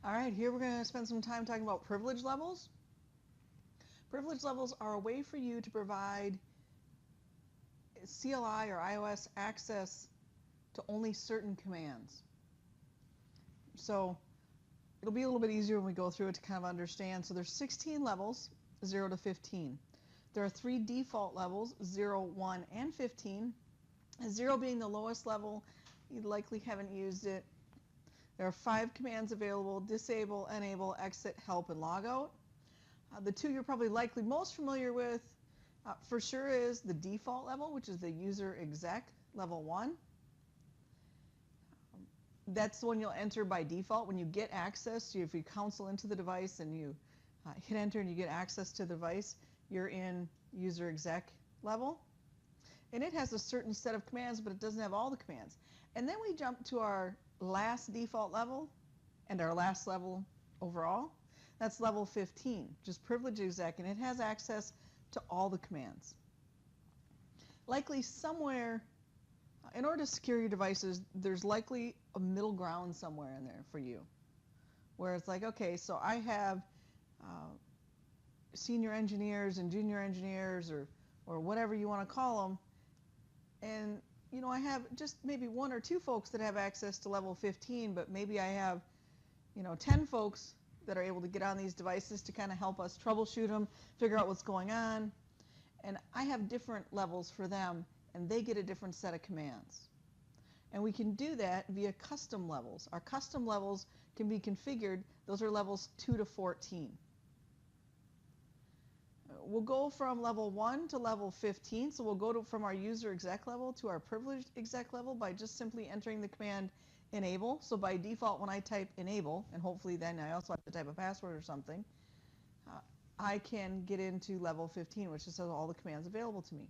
All right, here we're going to spend some time talking about privilege levels. Privilege levels are a way for you to provide CLI or iOS access to only certain commands. So it'll be a little bit easier when we go through it to kind of understand. So there's 16 levels, 0 to 15. There are 3 default levels, 0, 1, and 15. 0 being the lowest level, you likely haven't used it. There are 5 commands available: disable, enable, exit, help, and logout. The 2 you're probably likely most familiar with for sure is the default level, which is the user exec level 1. That's the one you'll enter by default when you get access. If you console into the device and you hit enter and you get access to the device, you're in user exec level. And it has a certain set of commands, but it doesn't have all the commands. And then we jump to our last default level and our last level overall. That's level 15, just privilege exec, and it has access to all the commands. Likely somewhere, in order to secure your devices, there's likely a middle ground somewhere in there for you, where it's like, okay, so I have senior engineers and junior engineers, or whatever you want to call them, and I have just maybe 1 or 2 folks that have access to level 15, but maybe I have 10 folks that are able to get on these devices to kind of help us troubleshoot them, figure out what's going on. And I have different levels for them, and they get a different set of commands. And we can do that via custom levels. Our custom levels can be configured. Those are levels 2 to 14. We'll go from level 1 to level 15. So we'll go from our user exec level to our privileged exec level by just simply entering the command enable. So by default, when I type enable, and hopefully then I also have to type a password or something, I can get into level 15, which just has all the commands available to me.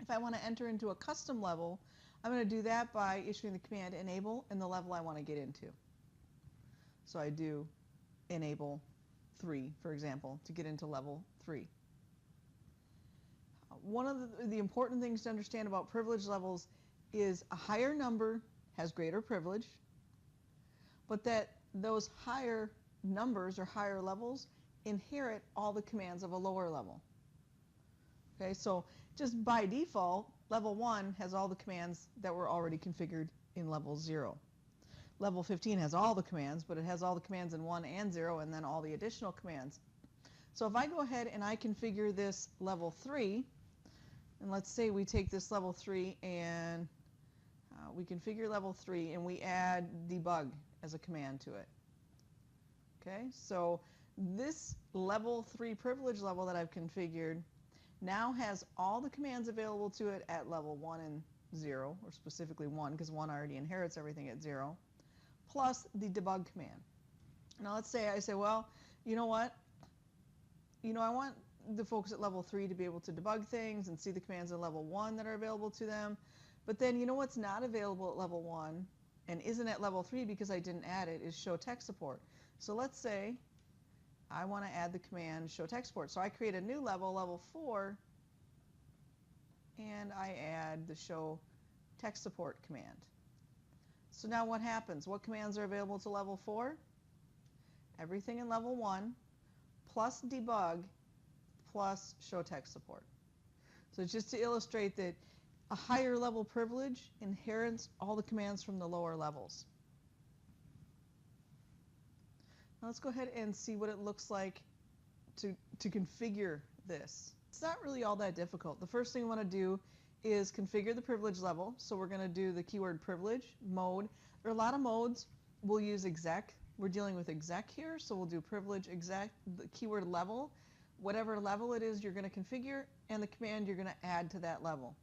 If I want to enter into a custom level, I'm going to do that by issuing the command enable and the level I want to get into. So I do enable 3, for example, to get into level 3. One of the important things to understand about privilege levels is a higher number has greater privilege, but that those higher numbers or higher levels inherit all the commands of a lower level. Okay, so just by default, level 1 has all the commands that were already configured in level 0. Level 15 has all the commands, but it has all the commands in 1 and 0, and then all the additional commands. So if I go ahead and I configure this level 3, and let's say we take this level 3 and we configure level 3 and we add debug as a command to it. Okay, so this level 3 privilege level that I've configured now has all the commands available to it at level 1 and 0, or specifically 1, because 1 already inherits everything at 0, plus the debug command. Now let's say I say, well, you know what? I want the folks at level 3 to be able to debug things and see the commands at level 1 that are available to them. But then what's not available at level 1 and isn't at level 3 because I didn't add it is show tech support. So let's say I want to add the command show tech support. So I create a new level, level 4, and I add the show tech support command. So now what happens? What commands are available to level 4? Everything in level 1 plus debug plus show tech support. So it's just to illustrate that a higher level privilege inherits all the commands from the lower levels. Now let's go ahead and see what it looks like to configure this. It's not really all that difficult. The first thing we want to do is configure the privilege level. So we're going to do the keyword privilege, mode. There are a lot of modes. We'll use exec. We're dealing with exec here, so we'll do privilege exec, the keyword level. Whatever level it is you're going to configure, and the command you're going to add to that level.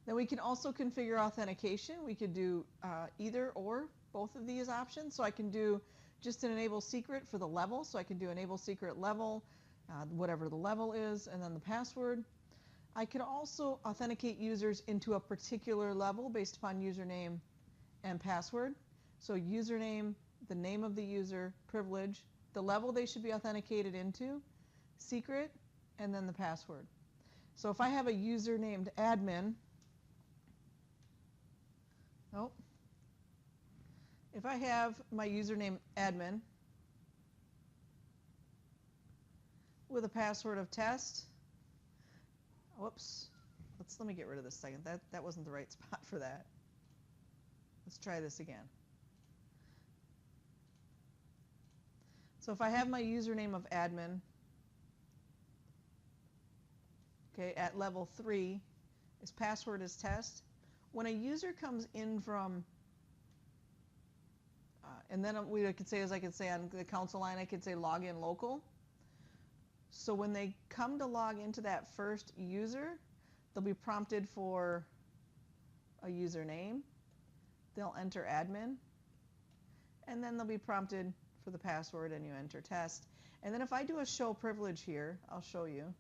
Then we can also configure authentication. We could do either or both of these options. So I can do just an enable secret for the level. So I can do enable secret level, whatever the level is, and then the password. I can also authenticate users into a particular level based upon username and password. So username, the name of the user, privilege, the level they should be authenticated into, secret, and then the password. So if I have a user named admin, if I have my username admin with a password of test, whoops, let me get rid of this second. That wasn't the right spot for that. Let's try this again. So if I have my username of admin, okay, at level 3, its password is test. When a user comes in from, and then I could say, as I could say on the console line, I could say login local. So when they come to log into that first user, they'll be prompted for a username. They'll enter admin, and then they'll be prompted for the password, and you enter test. And then if I do a show privilege here, I'll show you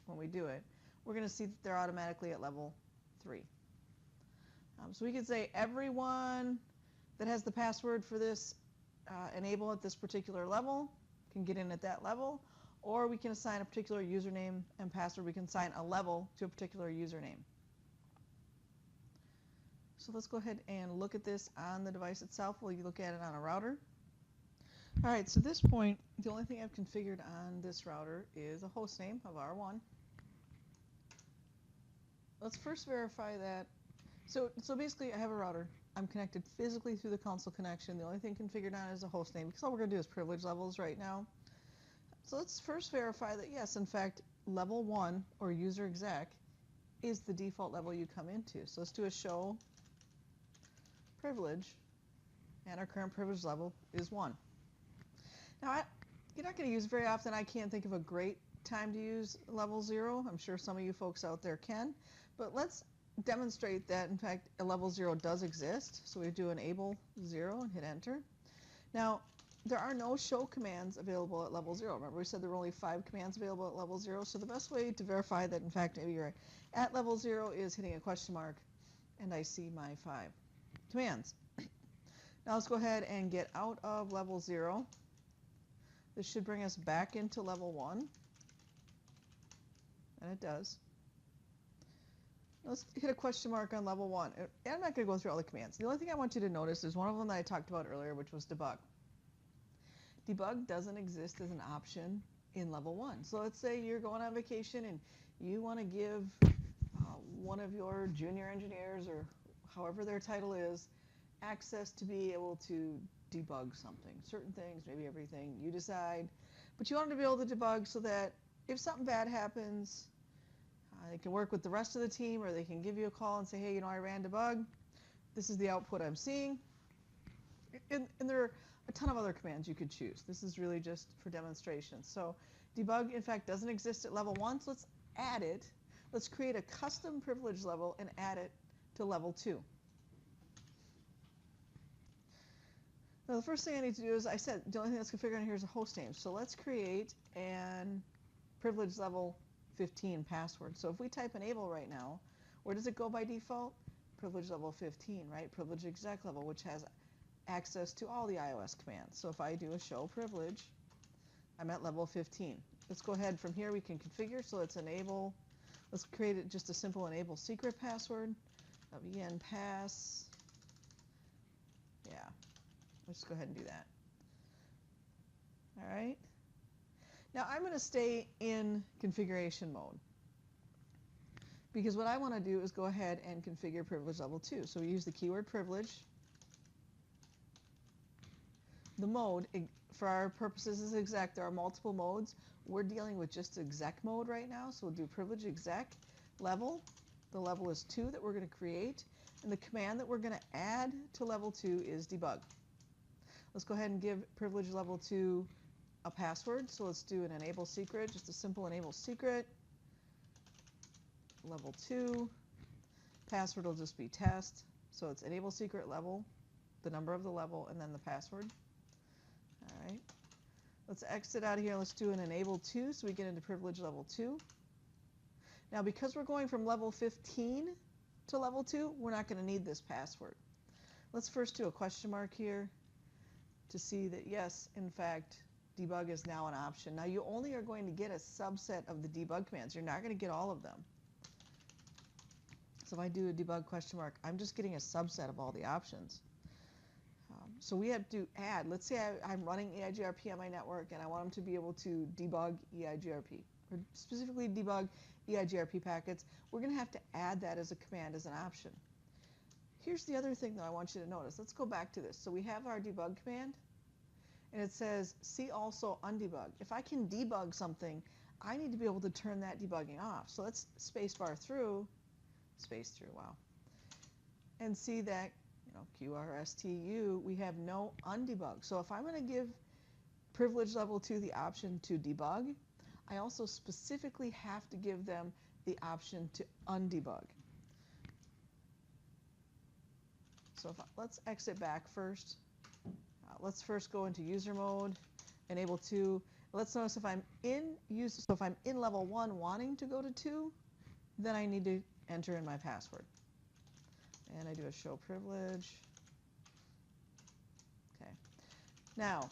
when we do it, we're going to see that they're automatically at level 3. So we could say everyone that has the password for this enable at this particular level can get in at that level, or we can assign a particular username and password. We can assign a level to a particular username. So let's go ahead and look at this on the device itself while you look at it on a router. All right, so at this point, the only thing I've configured on this router is a host name of R1. Let's first verify that. So basically, I have a router. I'm connected physically through the console connection. The only thing configured on it is a host name, because all we're going to do is privilege levels right now. So let's first verify that, yes, in fact, level 1, or user exec, is the default level you come into. So let's do a show privilege, and our current privilege level is 1. Now, you're not going to use it very often. I can't think of a great time to use level 0. I'm sure some of you folks out there can. But let's demonstrate that, in fact, a level 0 does exist. So we do enable 0 and hit enter. Now, there are no show commands available at level 0. Remember, we said there were only 5 commands available at level 0. So the best way to verify that, in fact, maybe you're at level 0 is hitting a question mark, and I see my 5 commands. Now let's go ahead and get out of level 0. This should bring us back into level 1, and it does. Let's hit a question mark on level 1. And I'm not going to go through all the commands. The only thing I want you to notice is one of them that I talked about earlier, which was debug. Debug doesn't exist as an option in level 1. So let's say you're going on vacation and you want to give one of your junior engineers, or however their title is, access to be able to debug something. Certain things, maybe everything, you decide. But you want them to be able to debug so that if something bad happens, they can work with the rest of the team, or they can give you a call and say, hey, I ran debug. This is the output I'm seeing. And there are a ton of other commands you could choose. This is really just for demonstration. So debug, in fact, doesn't exist at level 1, so let's add it. Let's create a custom privilege level and add it to level 2. Now, the first thing I need to do is, I said, the only thing that's configured on here is a host name. So let's create an privilege level 15 password. So if we type enable right now, where does it go by default? Privilege level 15, right? Privilege exec level, which has access to all the iOS commands. So if I do a show privilege, I'm at level 15. Let's go ahead from here. We can configure. So let's enable. Let's create it just a simple enable secret password. Begin pass. Yeah. Let's go ahead and do that. All right. Now I'm going to stay in configuration mode, because what I want to do is go ahead and configure privilege level 2. So we use the keyword privilege. The mode, for our purposes, is exec. There are multiple modes. We're dealing with just exec mode right now, so we'll do privilege exec level. The level is 2 that we're going to create, and the command that we're going to add to level 2 is debug. Let's go ahead and give privilege level 2 a password. So let's do an enable secret, just a simple enable secret. Level 2. Password will just be test. So it's enable secret level, the number of the level, and then the password. All right. Let's exit out of here. Let's do an enable 2 so we get into privilege level 2. Now, because we're going from level 15 to level 2, we're not going to need this password. Let's first do a question mark here to see that, yes, in fact, debug is now an option. Now, you only are going to get a subset of the debug commands. You're not going to get all of them. So if I do a debug question mark, I'm just getting a subset of all the options. So we have to add, let's say I'm running EIGRP on my network and I want them to be able to debug EIGRP, or specifically debug EIGRP packets. We're going to have to add that as a command, as an option. Here's the other thing that I want you to notice. Let's go back to this. So we have our debug command, and it says see also undebug. If I can debug something, I need to be able to turn that debugging off. So let's space through, wow, and see that, QRSTU, we have no undebug. So if I'm going to give privilege level 2 the option to debug, I also specifically have to give them the option to undebug. So let's exit back first. Let's first go into user mode, enable 2. Let's notice if I'm in user, so if I'm in level 1 wanting to go to 2, then I need to enter in my password. And I do a show privilege. Okay. Now,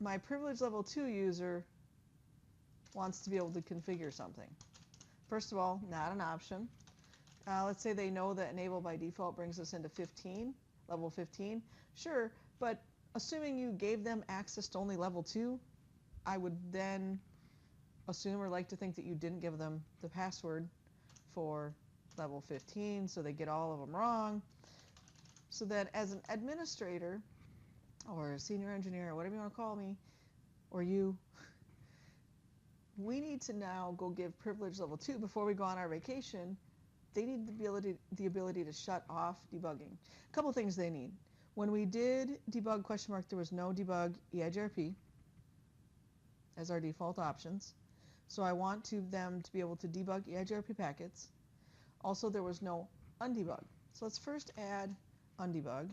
my privilege level 2 user wants to be able to configure something. First of all, not an option. Let's say they know that enable by default brings us into 15, level 15. Sure, but assuming you gave them access to only level 2, I would then assume or like to think that you didn't give them the password for level 15, so they get all of them wrong. So that as an administrator, or a senior engineer, or whatever you want to call me, or you, we need to now go give privilege level 2 before we go on our vacation. They need the ability to shut off debugging. A couple things they need. When we did debug ? There was no debug EIGRP as our default options. So I want them to be able to debug EIGRP packets. Also, there was no undebug. So let's first add undebug.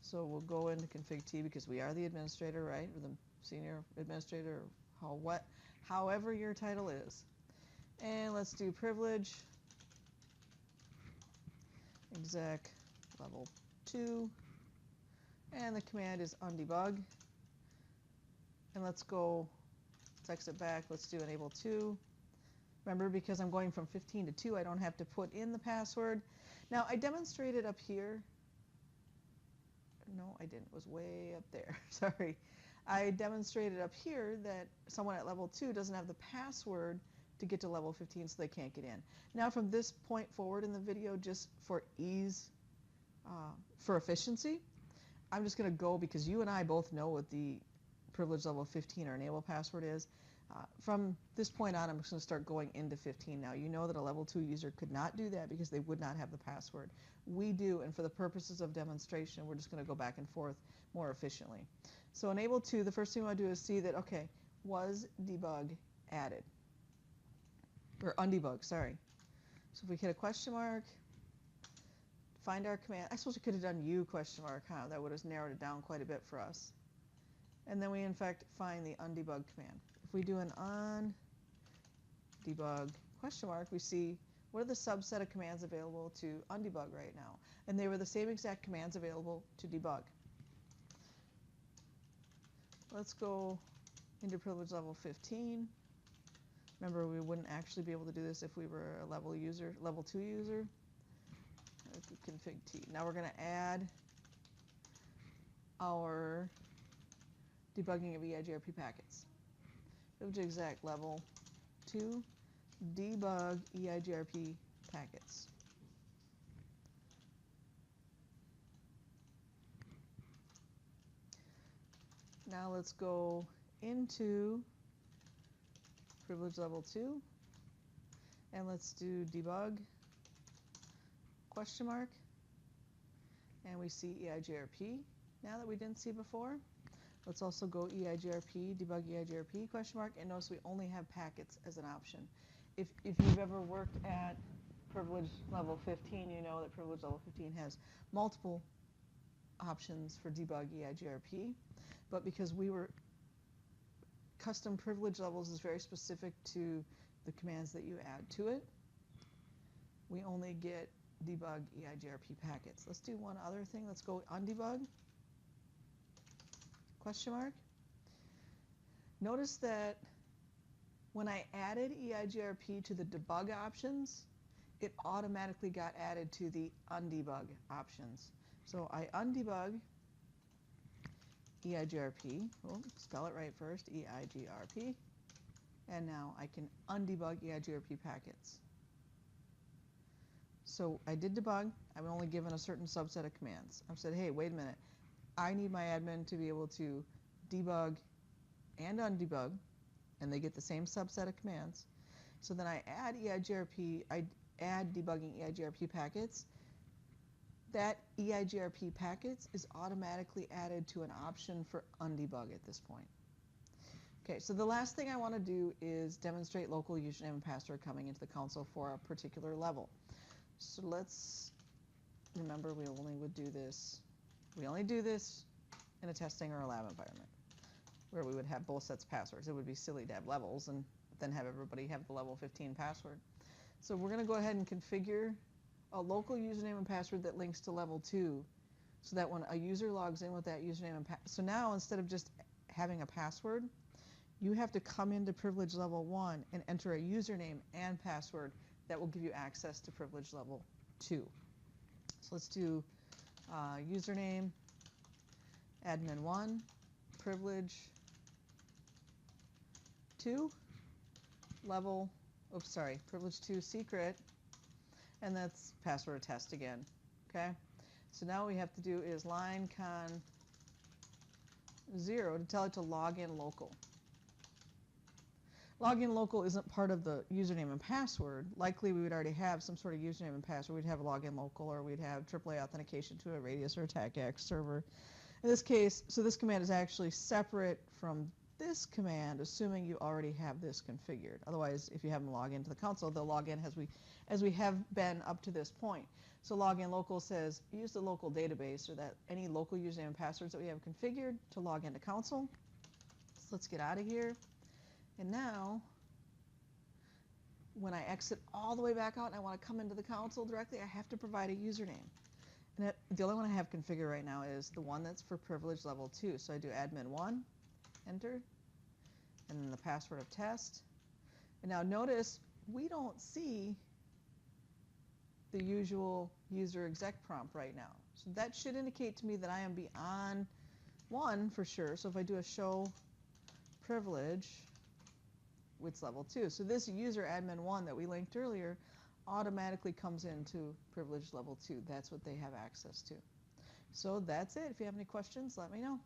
So we'll go into config T because we are the administrator, right? Or the senior administrator, or however your title is. And let's do privilege exec level 2. And the command is undebug. And let's exit back. Let's do enable 2. Remember, because I'm going from 15 to 2, I don't have to put in the password. Now, I demonstrated up here. No, I didn't. It was way up there. Sorry. I demonstrated up here that someone at level 2 doesn't have the password to get to level 15, so they can't get in. Now, from this point forward in the video, just for ease, for efficiency, I'm just going to go, because you and I both know what the privilege level 15 or enable password is. From this point on, I'm just going to start going into 15 now. You know that a level 2 user could not do that because they would not have the password. We do, and for the purposes of demonstration, we're just going to go back and forth more efficiently. So enable 2, the first thing I want to do is see that, okay, was debug added? Or undebug, sorry. So if we hit a question mark, find our command. I suppose we could have done U question mark, huh? That would have narrowed it down quite a bit for us. And then we, in fact, find the undebug command. If we do an undebug question mark, we see what are the subset of commands available to undebug right now. And they were the same exact commands available to debug. Let's go into privilege level 15. Remember, we wouldn't actually be able to do this if we were a level 2 user. Config T. Now we're going to add our debugging of EIGRP packets. Privilege exec level 2 debug EIGRP packets. Now let's go into privilege level 2 and let's do debug question mark, and we see EIGRP now that we didn't see before. Let's also go EIGRP, debug EIGRP question mark, and notice we only have packets as an option. If you've ever worked at privilege level 15, you know that privilege level 15 has multiple options for debug EIGRP, but because we were custom privilege levels is very specific to the commands that you add to it, we only get debug EIGRP packets. Let's do one other thing. Let's go undebug question mark. Notice that when I added EIGRP to the debug options, it automatically got added to the undebug options. So I undebug EIGRP, we'll spell it right first, EIGRP, and now I can undebug EIGRP packets. So I did debug, I'm only given a certain subset of commands. I've said, hey, wait a minute, I need my admin to be able to debug and undebug, and they get the same subset of commands. So then I add EIGRP, I add debugging EIGRP packets. That EIGRP packets is automatically added to an option for undebug at this point. Okay, so the last thing I want to do is demonstrate local username and password coming into the console for a particular level. So let's remember we only would do this. We only do this in a testing or a lab environment where we would have both sets of passwords. It would be silly to have levels and then have everybody have the level 15 password. So we're going to go ahead and configure a local username and password that links to level 2 so that when a user logs in with that username and password, so now instead of just having a password, you have to come into privilege level 1 and enter a username and password that will give you access to privilege level 2. So let's do username admin1 privilege 2 level, oops, sorry, privilege 2 secret, and that's password test again, okay? So now what we have to do is line con 0 to tell it to log in local. Login local isn't part of the username and password. Likely we would already have some sort of username and password. We'd have login local, or we'd have AAA authentication to a Radius or AttackX server. In this case, so this command is actually separate from this command, assuming you already have this configured. Otherwise, if you have them log into the console, they'll log in as we have been up to this point. So login local says use the local database, or that any local username and passwords that we have configured to log into console. So let's get out of here. And now, when I exit all the way back out and I want to come into the console directly, I have to provide a username. And the only one I have configured right now is the one that's for privilege level 2. So I do admin1, enter, and then the password of test. And now notice we don't see the usual user exec prompt right now. So that should indicate to me that I am beyond 1 for sure. So if I do a show privilege, it's level 2. So this user admin1 that we linked earlier automatically comes into privilege level 2. That's what they have access to. So that's it. If you have any questions, let me know.